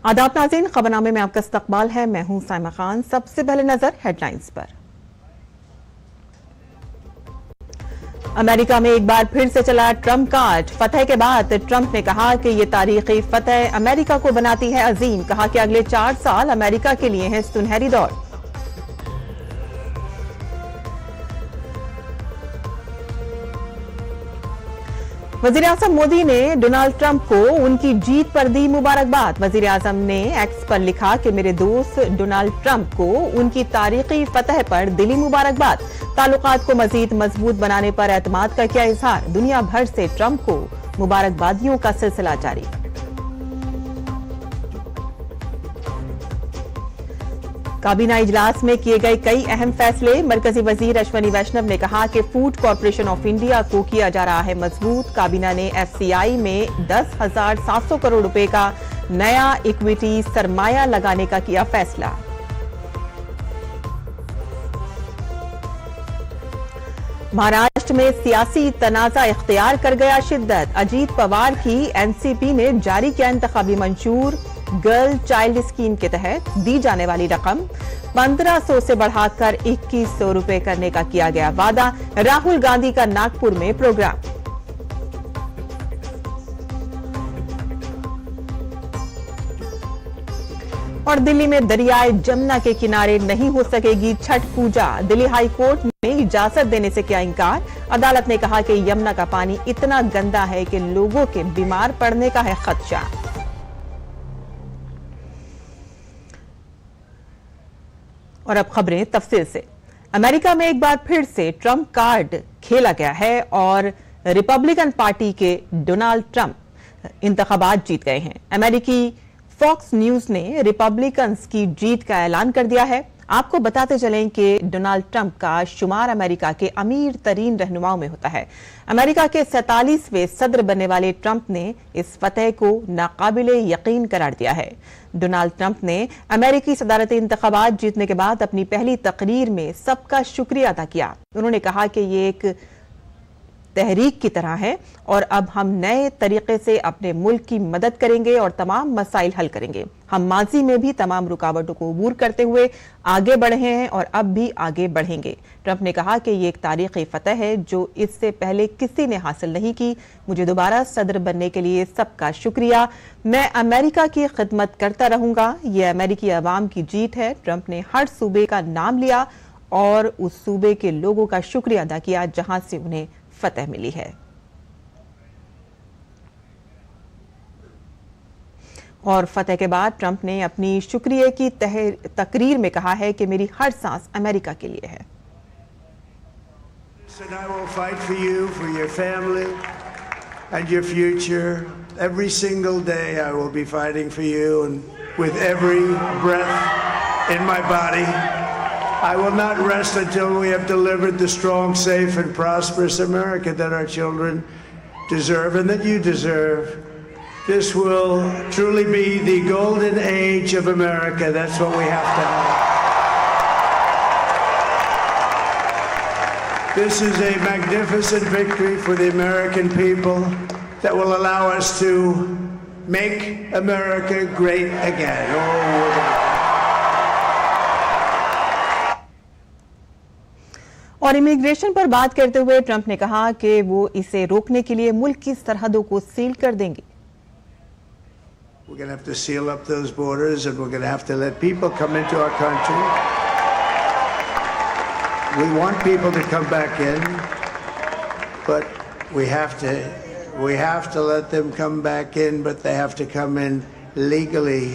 आदाब नाज़रीन, खबरनामे में आपका इस्तकबाल है। मैं हूं साइमा खान। सबसे पहले नजर हेडलाइंस पर। अमेरिका में एक बार फिर से चला ट्रंप कार्ड। फतह के बाद ट्रंप ने कहा कि ये तारीखी फतह अमेरिका को बनाती है अजीम। कहा कि अगले 4 साल अमेरिका के लिए हैं सुनहरी दौर। वजीर आजम मोदी ने डोनाल्ड ट्रंप को उनकी जीत पर दी मुबारकबाद। वजीर आजम ने एक्स पर लिखा कि मेरे दोस्त डोनाल्ड ट्रंप को उनकी तारीखी फतह पर दिली मुबारकबाद। ताल्लुकात को मजीद मजबूत बनाने पर एतमाद का किया इजहार। दुनिया भर से ट्रंप को मुबारकबादियों का सिलसिला जारी। काबीना इजलास में किए गए कई अहम फैसले। मरकजी वजीर अश्वनी वैष्णव ने कहा कि फूड कॉरपोरेशन ऑफ इंडिया को किया जा रहा है मजबूत। काबीना ने एफसीआई में 10,700 करोड़ रुपए का नया इक्विटी सरमाया लगाने का किया फैसला। महाराष्ट्र में सियासी तनाजा इख्तियार कर गया शिद्दत। अजीत पवार की एनसीपी ने जारी किया इंतखाबी मंशूर। गर्ल चाइल्ड स्कीम के तहत दी जाने वाली रकम 1500 से बढ़ाकर 2100 रुपए करने का किया गया वादा। राहुल गांधी का नागपुर में प्रोग्राम। और दिल्ली में दरियाए जमुना के किनारे नहीं हो सकेगी छठ पूजा। दिल्ली हाई कोर्ट ने इजाजत देने से किया इंकार। अदालत ने कहा कि यमुना का पानी इतना गंदा है कि लोगों के बीमार पड़ने का है खदशा। और अब खबरें तफसील से। अमेरिका में एक बार फिर से ट्रंप कार्ड खेला गया है और रिपब्लिकन पार्टी के डोनाल्ड ट्रंप इंतखाबात जीत गए हैं। अमेरिकी फॉक्स न्यूज ने रिपब्लिकन्स की जीत का ऐलान कर दिया है। आपको बताते चलें कि डोनाल्ड ट्रंप का शुमार अमेरिका के अमीर तरीन रहनुमाओं में होता है। अमेरिका के 47वें सदर बनने वाले ट्रंप ने इस फतह को नाकाबिले यकीन करार दिया है। डोनाल्ड ट्रंप ने अमेरिकी सदारती इंतखाबात जीतने के बाद अपनी पहली तकरीर में सबका शुक्रिया अदा किया। उन्होंने कहा कि ये एक तहरीक की तरह है और अब हम नए तरीके से अपने मुल्क की मदद करेंगे और तमाम मसाइल हल करेंगे। हम माजी में भी तमाम रुकावटों को अबूर करते हुए आगे बढ़े हैं और अब भी आगे बढ़ेंगे। ट्रंप ने कहा कि ये एक तारीखी फतह है जो इससे पहले किसी ने हासिल नहीं की। मुझे दोबारा सदर बनने के लिए सबका शुक्रिया। मैं अमेरिका की खिदमत करता रहूंगा। ये अमेरिकी अवाम की जीत है। ट्रंप ने हर सूबे का नाम लिया और उस सूबे के लोगों का शुक्रिया अदा किया जहां से उन्हें फतह मिली है। और फतह के बाद ट्रंप ने अपनी शुक्रिया की तकरीर में कहा है कि मेरी हर सांस अमेरिका के लिए है। And I will fight for you, for your family and your future. Every single day I will be fighting for you, and with every breath in my body I will not rest until we have delivered the strong, safe, and prosperous America that our children deserve and that you deserve. This will truly be the golden age of America. That's what we have to have. This is a magnificent victory for the American people that will allow us to make America great again. Oh, और immigration पर बात करते हुए Trump ने कहा कि वो इसे रोकने के लिए मुल्क की सरहदों को सील कर देंगे। We're going to have to seal up those borders and we're going to have to let people come into our country. We want people to come back in, but we have to let them come back in, but they have to come in legally.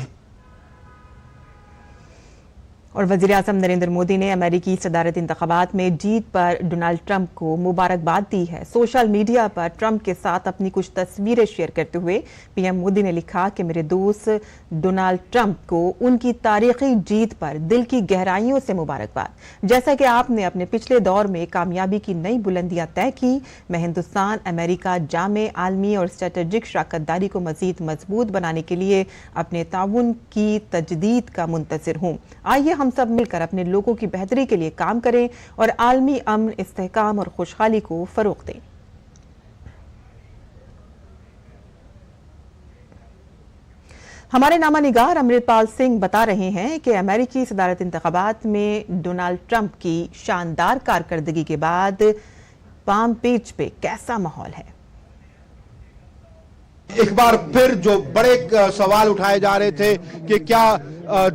और वजीर आजम नरेंद्र मोदी ने अमेरिकी सदारती इंतखाबात में जीत पर Donald Trump को मुबारकबाद दी है। सोशल मीडिया पर ट्रंप के साथ अपनी कुछ तस्वीरें शेयर करते हुए पीएम मोदी ने लिखा कि मेरे दोस्त डोनाल्ड ट्रंप को उनकी तारीखी जीत पर दिल की गहराइयों से मुबारकबाद। जैसा कि आपने अपने पिछले दौर में कामयाबी की नई बुलंदियां तय की, मैं हिंदुस्तान अमेरिका जामे आलमी और स्ट्रेटेजिक शराकतदारी को मजीद मजबूत बनाने के लिए अपने ताउन की तजदीद का मुंतज़िर हूं। आइए हम सब मिलकर अपने लोगों की बेहतरी के लिए काम करें और आलमी अमन, इस्तेहकाम और खुशहाली को फरोग दें। हमारे नामा निगार अमृतपाल सिंह बता रहे हैं कि अमेरिकी सदारती इंतखाबात में डोनाल्ड ट्रंप की शानदार कारकर्दगी के बाद पाम बीच पे कैसा माहौल है। एक बार फिर जो बड़े सवाल उठाए जा रहे थे कि क्या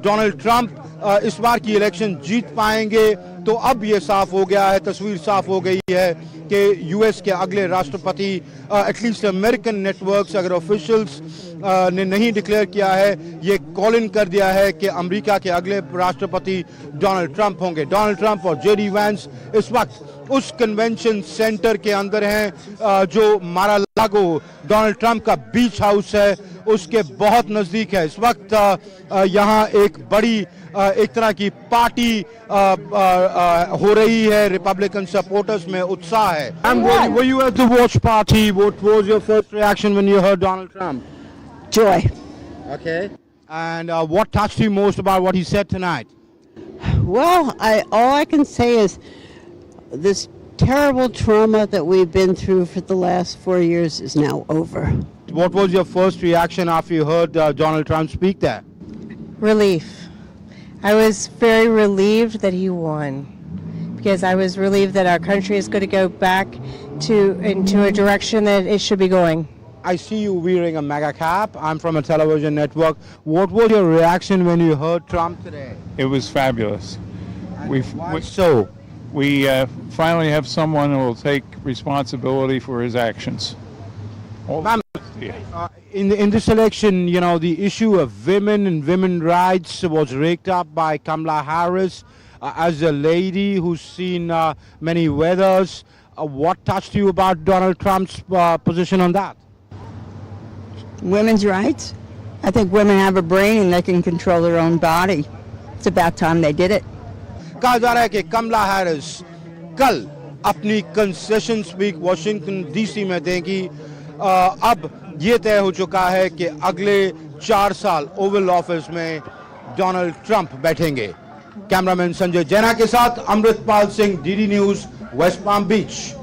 डोनाल्ड ट्रंप इस बार की इलेक्शन जीत पाएंगे, तो अब ये साफ हो गया है, तस्वीर साफ हो गई है कि यूएस के अगले राष्ट्रपति एटलीस्ट अमेरिकन नेटवर्क्स अगर ऑफिशियल्स ने नहीं डिक्लेयर किया है, ये कॉल इन कर दिया है कि अमेरिका के अगले राष्ट्रपति डोनाल्ड ट्रंप होंगे। डोनाल्ड ट्रंप और जेडी वैंस इस वक्त उस कन्वेंशन सेंटर के अंदर हैं जो मारा-लागो डोनाल्ड ट्रंप का बीच हाउस है उसके बहुत नजदीक है। इस वक्त यहाँ एक बड़ी एक तरह की पार्टी हो रही है, रिपब्लिकन सपोर्टर्स में उत्साह है। Were you at the watch party? What was your first reaction when you heard Donald Trump? Joy. Okay. And what touched you most about what he said tonight? Well, all I can say is this terrible trauma that we've been through for the last 4 years is now over. What was your first reaction after you heard Donald Trump speak there? Relief. I was very relieved that he won, because I was relieved that our country is going to go back into a direction that it should be going. I see you wearing a mega cap. I'm from a television network. What was your reaction when you heard Trump today? It was fabulous. Why so? We finally have someone who will take responsibility for his actions. Ma'am, in this election, you know, the issue of women and women's rights was raked up by Kamala Harris as a lady who's seen many weathers. What touched you about Donald Trump's position on that? Women's rights? I think women have a brain and they can control their own body. It's about time they did it. कहा जा रहा है कि कमला Harris कल अपनी concession speech Washington DC में देंगी। अब ये तय हो चुका है कि अगले 4 साल ओवल ऑफिस में डोनाल्ड ट्रंप बैठेंगे। कैमरामैन संजय जैना के साथ Amritpal Singh, DD News, West Palm Beach.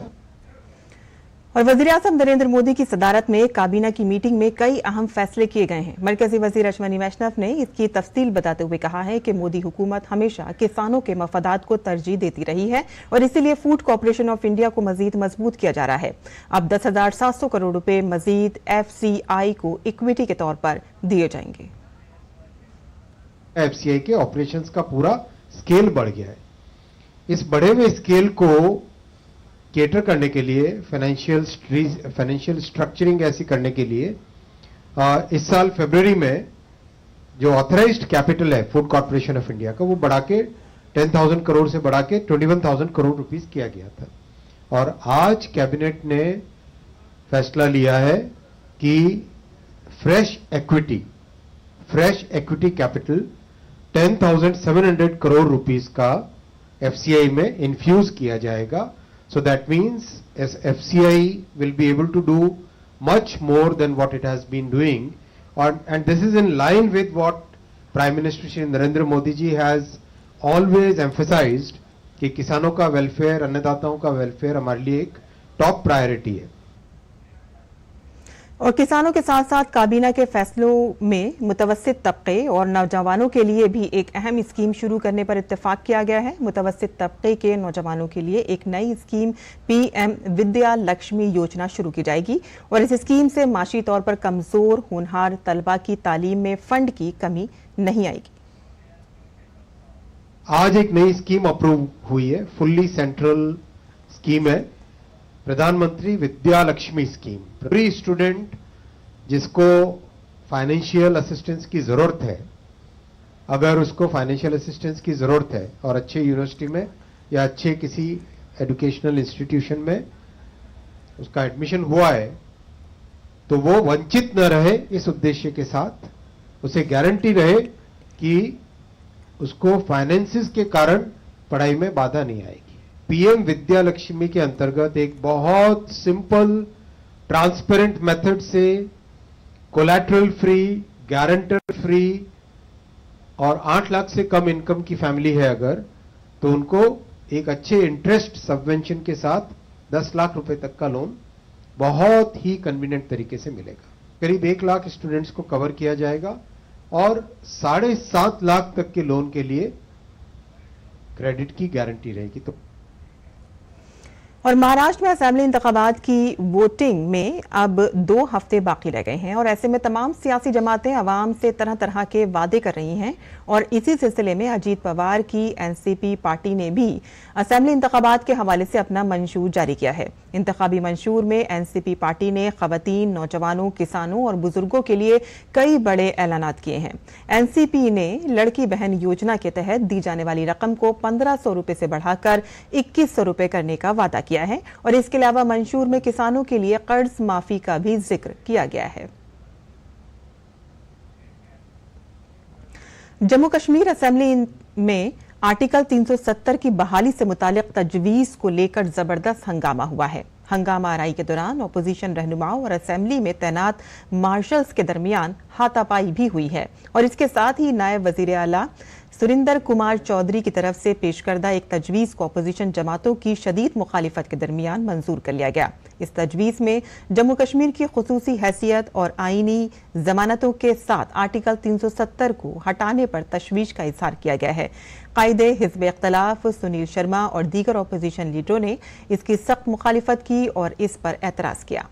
और वज़ीर-ए-आज़म नरेंद्र मोदी की सदारत में काबीना की मीटिंग में कई अहम फैसले किए गए हैं। मरकजी वज़ीर अश्विनी वैष्णव ने इसकी तफसील बताते हुए कहा है कि मोदी हुकूमत हमेशा किसानों के मफादात को तरजीह देती रही है और इसीलिए फूड कॉर्पोरेशन ऑफ इंडिया को मजीद मजबूत किया जा रहा है। अब 10,700 करोड़ रुपए मजीद FCI को इक्विटी के तौर पर दिए जाएंगे। FCI के ऑपरेशंस का पूरा स्केल बढ़ गया है। इस बढ़े हुए स्केल को केटर करने के लिए, फाइनेंशियल स्ट्रक्चरिंग ऐसी करने के लिए इस साल फरवरी में जो ऑथराइज्ड कैपिटल है फूड कॉर्पोरेशन ऑफ इंडिया का, वो बढ़ा के 10,000 करोड़ से बढ़ा के 21,000 करोड़ रुपीस किया गया था। और आज कैबिनेट ने फैसला लिया है कि fresh equity capital 10,700 crore rupees का FCI में इन्फ्यूज किया जाएगा। So that means as FCI will be able to do much more than what it has been doing, and this is in line with what Prime Minister Shri Narendra Modi ji has always emphasized कि किसानों का welfare, अन्नदाताओं का welfare हमारे लिए एक top priority है। और किसानों के साथ साथ काबीना के फैसलों में मुतवस्सित तबके और नौजवानों के लिए भी एक अहम स्कीम शुरू करने पर इत्तेफाक किया गया है। मुतवस्सित तबके के नौजवानों के लिए एक नई स्कीम PM विद्या लक्ष्मी योजना शुरू की जाएगी और इस स्कीम से माशी तौर पर कमजोर होनहार तलबा की तालीम में फंड की कमी नहीं आएगी। आज एक नई स्कीम अप्रूव हुई है, फुल्ली सेंट्रल स्कीम है, प्रधानमंत्री Vidya Lakshmi scheme. Pre student जिसको फाइनेंशियल असिस्टेंस की जरूरत है, अगर उसको फाइनेंशियल असिस्टेंस की जरूरत है और अच्छे यूनिवर्सिटी में या अच्छे किसी एजुकेशनल इंस्टीट्यूशन में उसका एडमिशन हुआ है, तो वो वंचित न रहे। इस उद्देश्य के साथ उसे गारंटी रहे कि उसको फाइनेंसिस के कारण पढ़ाई में बाधा नहीं आएगी। PM विद्या लक्ष्मी के अंतर्गत एक बहुत सिंपल ट्रांसपेरेंट मेथड से कोलैटरल फ्री, गारंटर फ्री और 8 लाख से कम इनकम की फैमिली है अगर, तो उनको एक अच्छे इंटरेस्ट सबवेंशन के साथ 10 लाख रुपए तक का लोन बहुत ही कन्वीनियंट तरीके से मिलेगा। करीब 1 लाख स्टूडेंट्स को कवर किया जाएगा और 7.5 लाख तक के लोन के लिए क्रेडिट की गारंटी रहेगी। तो और महाराष्ट्र में असेंबली इंतखाबात की वोटिंग में अब 2 हफ्ते बाकी रह गए हैं और ऐसे में तमाम सियासी जमातें अवाम से तरह तरह के वादे कर रही हैं और इसी सिलसिले में अजीत पवार की एनसीपी पार्टी ने भी असेंबली इंतखाबात के हवाले से अपना मंशूर जारी किया है। इंतखाबी मंशूर में एनसीपी पार्टी ने खवातीन, नौजवानों, किसानों और बुजुर्गों के लिए कई बड़े ऐलानात किए हैं। एनसीपी ने लड़की बहन योजना के तहत दी जाने वाली रकम को 1500 रुपए से बढ़ाकर 2100 रुपए करने का वादा किया है और इसके अलावा मंशूर में किसानों के लिए कर्ज माफी का भी जिक्र किया गया है। जम्मू कश्मीर असेंबली में आर्टिकल 370 की बहाली से मुतालिक तजवीज को लेकर जबरदस्त हंगामा हुआ है। हंगामा आराई के दौरान अपोजिशन रहनुमाओं और असेंबली में तैनात मार्शल्स के दरमियान हाथापाई भी हुई है और इसके साथ ही नायब वजीर आला सुरिंदर कुमार चौधरी की तरफ से पेश करदा एक तजवीज को अपोजिशन जमातों की शदीद मुखालिफत के दरमियान मंजूर कर लिया गया। इस तजवीज में जम्मू कश्मीर की खुसूसी हैसियत और आईनी जमानतों के साथ आर्टिकल 370 को हटाने पर तशवीश का इजहार किया गया है। कायदे हिज़्ब इख्तलाफ सुनील शर्मा और दीगर अपोजिशन लीडरों ने इसकी सख्त मुखालिफत की और इस पर एतराज किया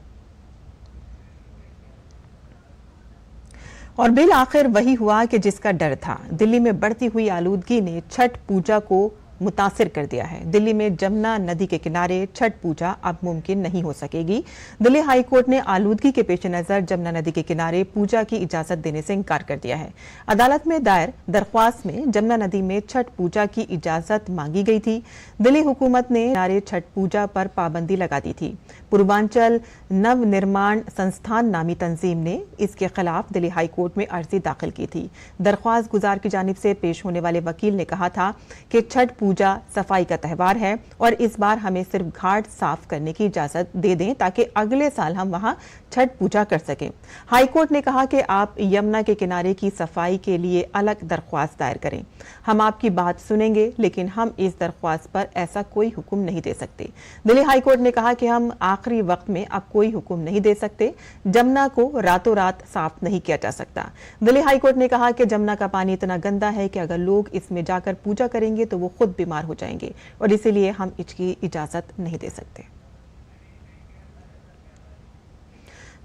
और बिल आखिर वही हुआ कि जिसका डर था। दिल्ली में बढ़ती हुई आलूदगी ने छठ पूजा को मुतासिर कर दिया है। दिल्ली में जमुना नदी के किनारे छठ पूजा अब मुमकिन नहीं हो सकेगी। दिल्ली हाई कोर्ट ने आलूदगी के पेश नजर जमुना नदी के किनारे पूजा की इजाजत देने से इनकार कर दिया है। अदालत में दायर दरख्वास्त में जमुना नदी में छठ पूजा की इजाजत मांगी गई थी। दिल्ली हुकूमत ने किनारे छठ पूजा पर पाबंदी लगा दी थी। पूर्वांचल नव निर्माण संस्थान नामी तंजीम ने इसके खिलाफ दिल्ली हाई कोर्ट में अर्जी दाखिल की थी। दरख्वास्त गुजार की जानिब से पेश होने वाले वकील ने कहा था कि छठ पूजा सफाई का त्यौहार है और इस बार हमें सिर्फ घाट साफ करने की इजाजत दे दें ताकि अगले साल हम वहां छठ पूजा कर सकें। हाई कोर्ट ने कहा कि आप यमुना के किनारे की सफाई के लिए अलग दरख्वास्त दायर करें। हम आपकी बात सुनेंगे लेकिन हम इस दरख्वास्त पर ऐसा कोई हुक्म नहीं दे सकते। दिल्ली हाई कोर्ट ने कहा कि हम आखिरी वक्त में अब कोई हुक्म नहीं दे सकते। जमुना को रातों रात साफ नहीं किया जा सकता। दिल्ली हाई कोर्ट ने कहा कि जमुना का पानी इतना गंदा है कि अगर लोग इसमें जाकर पूजा करेंगे तो वो खुद बीमार हो जाएंगे और इसीलिए हम इसकी इजाजत नहीं दे सकते।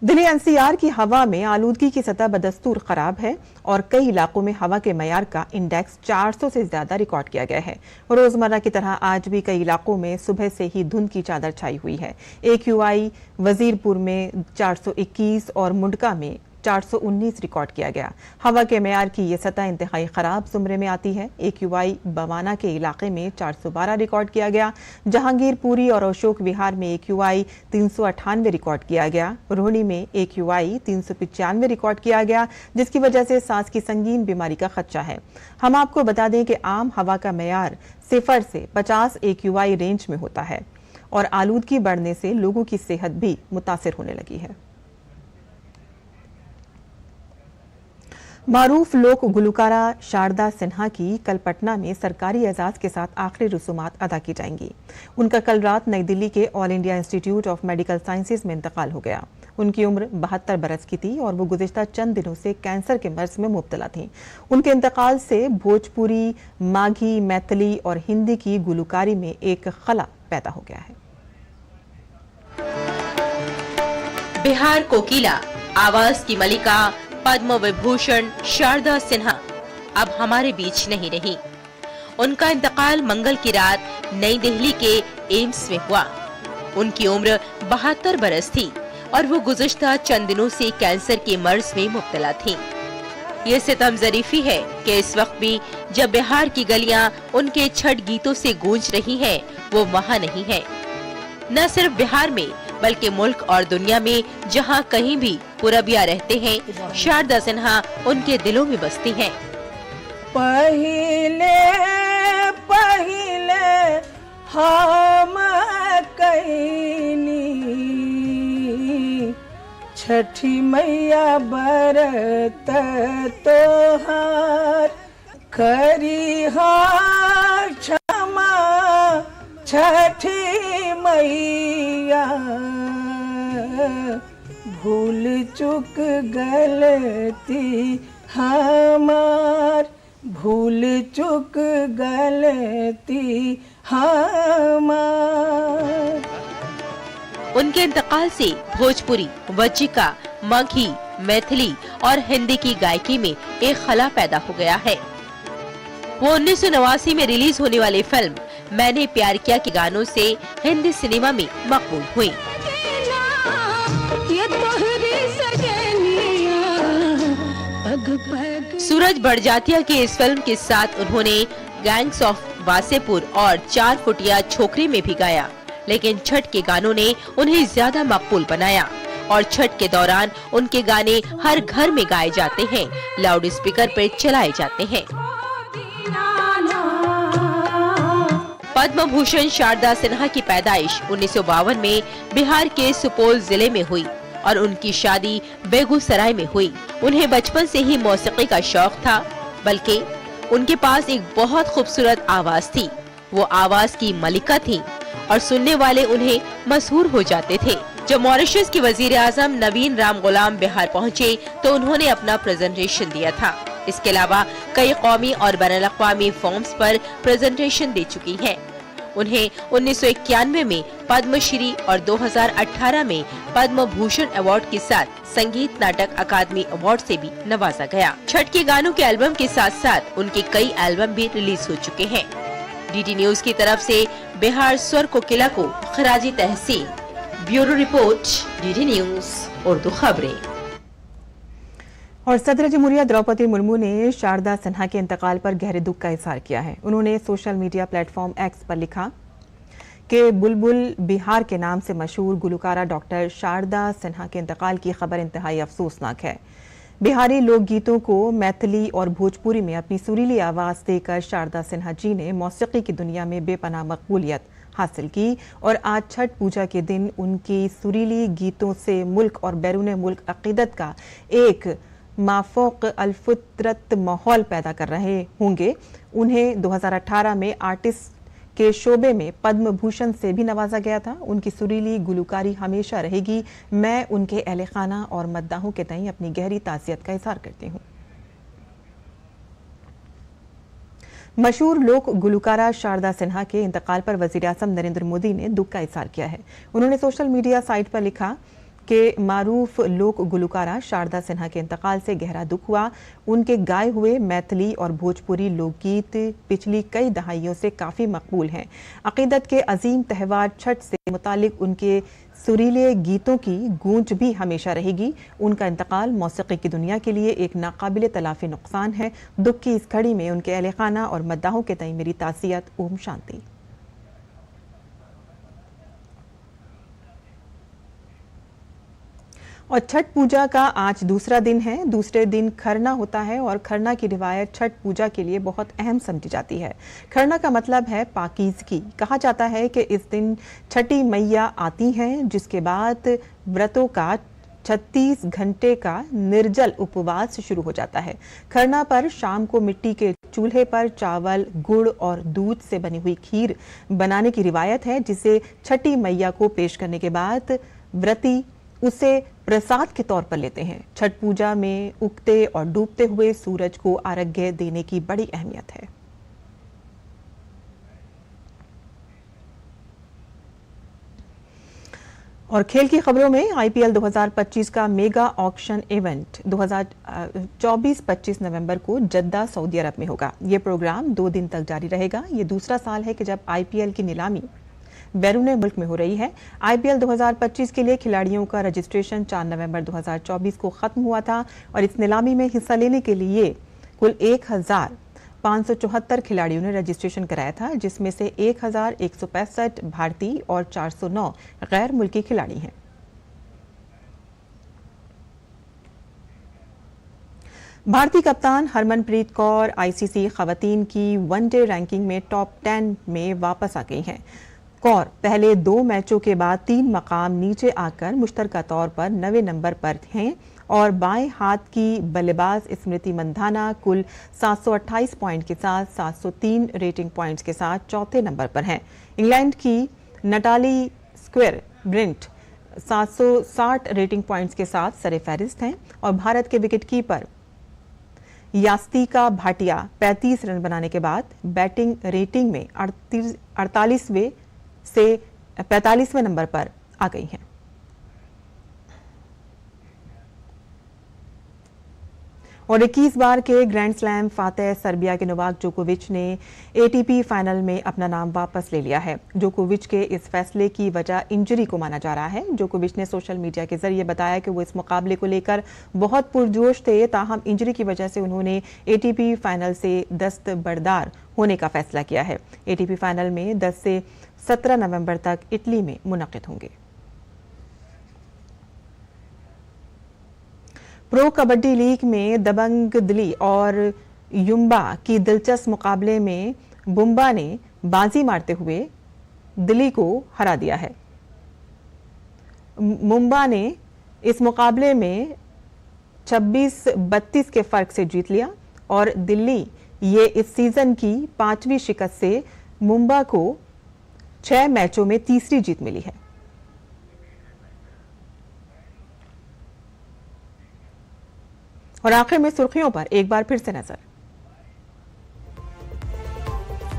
दिल्ली एनसीआर की हवा में आलूदगी की सतह बदस्तूर खराब है और कई इलाकों में हवा के मयार का इंडेक्स 400 से ज्यादा रिकॉर्ड किया गया है। रोजमर्रा की तरह आज भी कई इलाकों में सुबह से ही धुंध की चादर छाई हुई है। AQI वजीरपुर में 421 और मुंडका में 419 रिकॉर्ड किया गया। हवा के मयार की ये सतह इंतहाई खराब जुमरे में आती है। AQI बवाना के इलाके में 412 रिकॉर्ड किया गया। जहांगीरपुरी और अशोक विहार में AQI 398 रिकॉर्ड किया गया। रोहनी में AQI 395 रिकॉर्ड किया गया, जिसकी वजह से सांस की संगीन बीमारी का खदशा है। हम आपको बता दें कि आम हवा का मयार 0 से 50 AQI रेंज में होता है और आलूदगी बढ़ने से लोगों की सेहत भी मुतासिर होने लगी है। मारूफ लोक गुलकारा शारदा सिन्हा की कल पटना में सरकारी एजाज के साथ आखिरी रसूमात अदा की जाएंगी। उनका कल रात नई दिल्ली के all India institute of medical sciences में इंतकाल हो गया। उनकी उम्र 72 बरस की थी और वो गुज़िश्ता चंद दिनों से कैंसर के मर्ज में मुब्तला थीं। उनके इंतकाल से भोजपुरी, माघी, मैथिली और हिंदी की गुलकारी में एक खला पैदा हो गया है। बिहार कोकिला, आवाज की मलिका, पद्म विभूषण शारदा सिन्हा अब हमारे बीच नहीं रही। उनका इंतकाल मंगल की रात नई दिल्ली के एम्स में हुआ। उनकी उम्र 72 बरस थी और वो गुज़िश्ता चंद दिनों से कैंसर के मर्ज में मुब्तला थी। ये सितम ज़रीफ़ी है कि इस वक्त भी जब बिहार की गलियां उनके छठ गीतों से गूंज रही हैं, वो वहाँ नहीं है। न सिर्फ बिहार में बल्कि मुल्क और दुनिया में जहां कहीं भी पुरबिया रहते हैं, शारदा सिन्हा उनके दिलों में बसती हैं। पहिले पहिले हम कईनी छठी मैया बरत तोहार करी क्षमा छठी मैया भूल चुक गलती हमार भूल चुक गलती हमार। उनके इंतकाल से भोजपुरी, वज्जिका, मगही, मैथिली और हिंदी की गायकी में एक खला पैदा हो गया है। वो 1989 में रिलीज होने वाली फिल्म मैंने प्यार किया के गानों से हिंदी सिनेमा में मकबूल हुई। सूरज बड़जात्या की इस फिल्म के साथ उन्होंने गैंग्स ऑफ वासेपुर और 4 फुटिया छोकरी में भी गाया, लेकिन छठ के गानों ने उन्हें ज्यादा मकबूल बनाया और छठ के दौरान उनके गाने हर घर में गाए जाते हैं, लाउड स्पीकर पर चलाए जाते हैं। पद्म भूषण शारदा सिन्हा की पैदाइश 1952 में बिहार के सुपौल जिले में हुई और उनकी शादी बेगूसराय में हुई। उन्हें बचपन से ही मौसीकी का शौक था, बल्कि उनके पास एक बहुत खूबसूरत आवाज थी। वो आवाज की मलिका थी और सुनने वाले उन्हें मशहूर हो जाते थे। जब मॉरिशस के वजीर आजम नवीन राम गुलाम बिहार पहुंचे तो उन्होंने अपना प्रेजेंटेशन दिया था। इसके अलावा कई कौमी और बैनुल-अक़वामी फॉर्म्स पर प्रेजेंटेशन दे चुकी हैं। उन्हें 1991 में पद्मश्री और 2018 में पद्म भूषण अवार्ड के साथ संगीत नाटक अकादमी अवार्ड से भी नवाजा गया। छठ के गानों के एल्बम के साथ साथ उनके कई एल्बम भी रिलीज हो चुके हैं। डीडी न्यूज की तरफ से बिहार स्वर कोकिला को खराजी तहसीन। Bureau report, DD News Urdu खबरें। और सदर जमहूरिया द्रौपदी मुर्मू ने शारदा सिन्हा के इंतकाल पर गहरे दुख का इजहार किया है। उन्होंने सोशल मीडिया प्लेटफॉर्म एक्स पर लिखा कि बुलबुल बिहार के नाम से मशहूर गुलकारा डॉक्टर शारदा सिन्हा के इंतकाल की खबर इंतहाई अफसोसनाक है। बिहारी लोकगीतों को मैथिली और भोजपुरी में अपनी सुरीली आवाज देकर शारदा सिन्हा जी ने मौसीकी की दुनिया में बेपनाह मकबूलियत हासिल की और आज छठ पूजा के दिन उनकी सुरीली गीतों से मुल्क और बैरून मुल्क अकीदत का एक माफौक अलफितरत माहौल पैदा कर रहे होंगे। उन्हें 2018 में आर्टिस्ट के शोबे में पद्म भूषण से भी नवाजा गया था। उनकी सुरीली गुलकारी हमेशा रहेगी। मैं उनके अहले खाना और मद्दाहों के तई अपनी गहरी ताज़ियत का इजहार करती हूँ। मशहूर लोक गुलकारा शारदा सिन्हा के इंतकाल पर वजीर आज़म नरेंद्र मोदी ने दुख का इजहार किया है। उन्होंने सोशल मीडिया साइट पर लिखा कि मारूफ लोक गुलकारा शारदा सिन्हा के इंतकाल से गहरा दुख हुआ। उनके गाए हुए मैथिली और भोजपुरी लोकगीत पिछली कई दहाइयों से काफ़ी मकबूल हैं। अकीदत के अजीम त्यौहार छठ से मुतालिक उनके सुरीले गीतों की गूंज भी हमेशा रहेगी। उनका इंतकाल मौसीकी की दुनिया के लिए एक नाकाबिल तलाफी नुकसान है। दुख की इस घड़ी में उनके अहले खाना और मद्दाहों के तई मेरी ताज़ियत। ओम शांति। और छठ पूजा का आज दूसरा दिन है। दूसरे दिन खरना होता है और खरना की रिवायत छठ पूजा के लिए बहुत अहम समझी जाती है। खरना का मतलब है पाकीज़गी। कहा जाता है कि इस दिन छठी मैया आती हैं, जिसके बाद व्रतों का 36 घंटे का निर्जल उपवास शुरू हो जाता है। खरना पर शाम को मिट्टी के चूल्हे पर चावल, गुड़ और दूध से बनी हुई खीर बनाने की रिवायत है, जिसे छठी मैया को पेश करने के बाद व्रती उसे प्रसाद के तौर पर लेते हैं। छठ पूजा में उगते और डूबते हुए सूरज को अर्घ्य देने की बड़ी अहमियत है। और खेल की खबरों में आईपीएल 2025 का मेगा ऑक्शन इवेंट 24-25 नवंबर को जद्दा, सऊदी अरब में होगा। ये प्रोग्राम 2 दिन तक जारी रहेगा। ये दूसरा साल है कि जब आईपीएल की नीलामी बैरून मुल्क में हो रही है। आईपीएल 2025 के लिए खिलाड़ियों का रजिस्ट्रेशन 4 नवंबर 2024 को खत्म हुआ था और इस नीलामी में हिस्सा लेने के लिए कुल 1574 खिलाड़ियों ने रजिस्ट्रेशन कराया था, जिसमें से 1165 भारतीय और 409 गैर मुल्की खिलाड़ी हैं। भारतीय कप्तान हरमनप्रीत कौर आईसीसी खवातीन की वनडे रैंकिंग में टॉप 10 में वापस आ गई हैं। कौर पहले 2 मैचों के बाद 3 मकाम नीचे आकर मुश्तरका तौर पर 9वें नंबर पर हैं और बाएं हाथ की बल्लेबाज स्मृति मंधाना कुल 728 पॉइंट के साथ 703 रेटिंग पॉइंट्स के साथ चौथे नंबर पर हैं। इंग्लैंड की नटाली स्क्वेयर ब्रिंट 760 रेटिंग पॉइंट्स के साथ सरे फहरिस्त हैं और भारत के विकेटकीपर यास्तिका भाटिया 35 रन बनाने के बाद बैटिंग रेटिंग में 48वें से 45वें नंबर पर आ गई हैं। और 21 बार के ग्रैंड स्लैम फातेह सर्बिया के नोवाक जोकोविच ने एटीपी फाइनल में अपना नाम वापस ले लिया है। जोकोविच के इस फैसले की वजह इंजरी को माना जा रहा है। जोकोविच ने सोशल मीडिया के जरिए बताया कि वो इस मुकाबले को लेकर बहुत पुरजोश थे, ताहम इंजरी की वजह से उन्होंने एटीपी फाइनल से दस्तबरदार होने का फैसला किया है। एटीपी फाइनल में 10 से 17 नवंबर तक इटली में मुनक्किद होंगे। प्रो कबड्डी लीग में दबंग दिल्ली और युम्बा की दिलचस्प मुकाबले में बुम्बा ने बाजी मारते हुए दिल्ली को हरा दिया है। मुंबा ने इस मुकाबले में 26-32 के फर्क से जीत लिया और दिल्ली ये इस सीजन की 5वीं शिकस्त से मुंबा को 6 मैचों में तीसरी जीत मिली है। और आखिर में सुर्खियों पर एक बार फिर से नजर।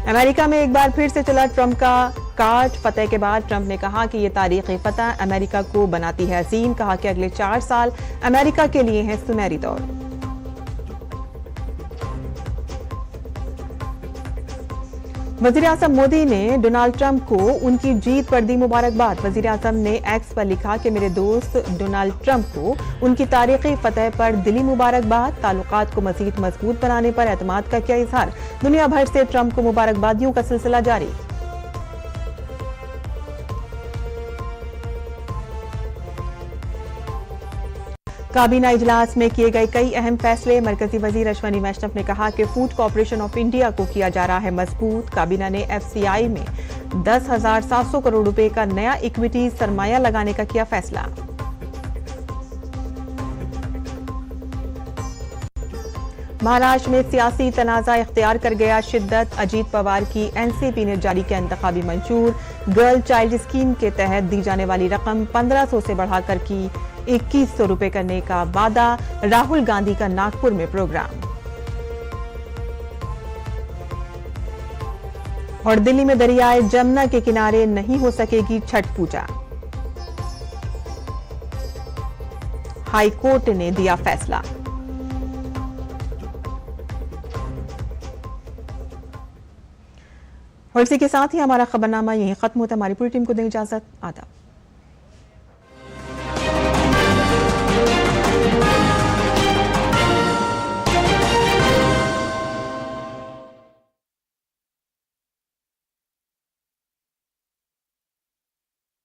अमेरिका में एक बार फिर से चला ट्रंप का कार्ड। फतह के बाद ट्रंप ने कहा कि यह तारीखी फतह अमेरिका को बनाती है अजीम। कहा कि अगले 4 साल अमेरिका के लिए हैं सुनहरी दौर। वजीर आजम मोदी ने डोनाल्ड ट्रंप को उनकी जीत पर दी मुबारकबाद। वजीर आजम ने एक्स पर लिखा कि मेरे दोस्त डोनाल्ड ट्रंप को उनकी तारीखी फतह पर दिली मुबारकबाद। ताल्लुकात को मजीद मजबूत बनाने पर एतमाद का किया इजहार। दुनिया भर से ट्रंप को मुबारकबादियों का सिलसिला जारी। काबीना इजलास में किए गए कई अहम फैसले। मरकजी वजीर अश्विनी वैष्णव ने कहा कि फूड कॉर्पोरेशन ऑफ इंडिया को किया जा रहा है मजबूत। काबीना ने एफसीआई में 10,700 करोड़ रुपए का नया इक्विटी सरमाया लगाने का किया फैसला। महाराष्ट्र में सियासी तनाजा इख्तियार कर गया शिद्दत। अजीत पवार की एनसीपी ने जारी किया इंतखाबी मंशूर। गर्ल चाइल्ड स्कीम के तहत दी जाने वाली रकम 1500 से बढ़ाकर की 2100 रुपए करने का वादा। राहुल गांधी का नागपुर में प्रोग्राम। और दिल्ली में दरियाए जमुना के किनारे नहीं हो सकेगी छठ पूजा। हाई कोर्ट ने दिया फैसला। और इसी के साथ ही हमारा खबरनामा यहीं खत्म होता है। हमारी पूरी टीम को दें इजाजत। आदाब।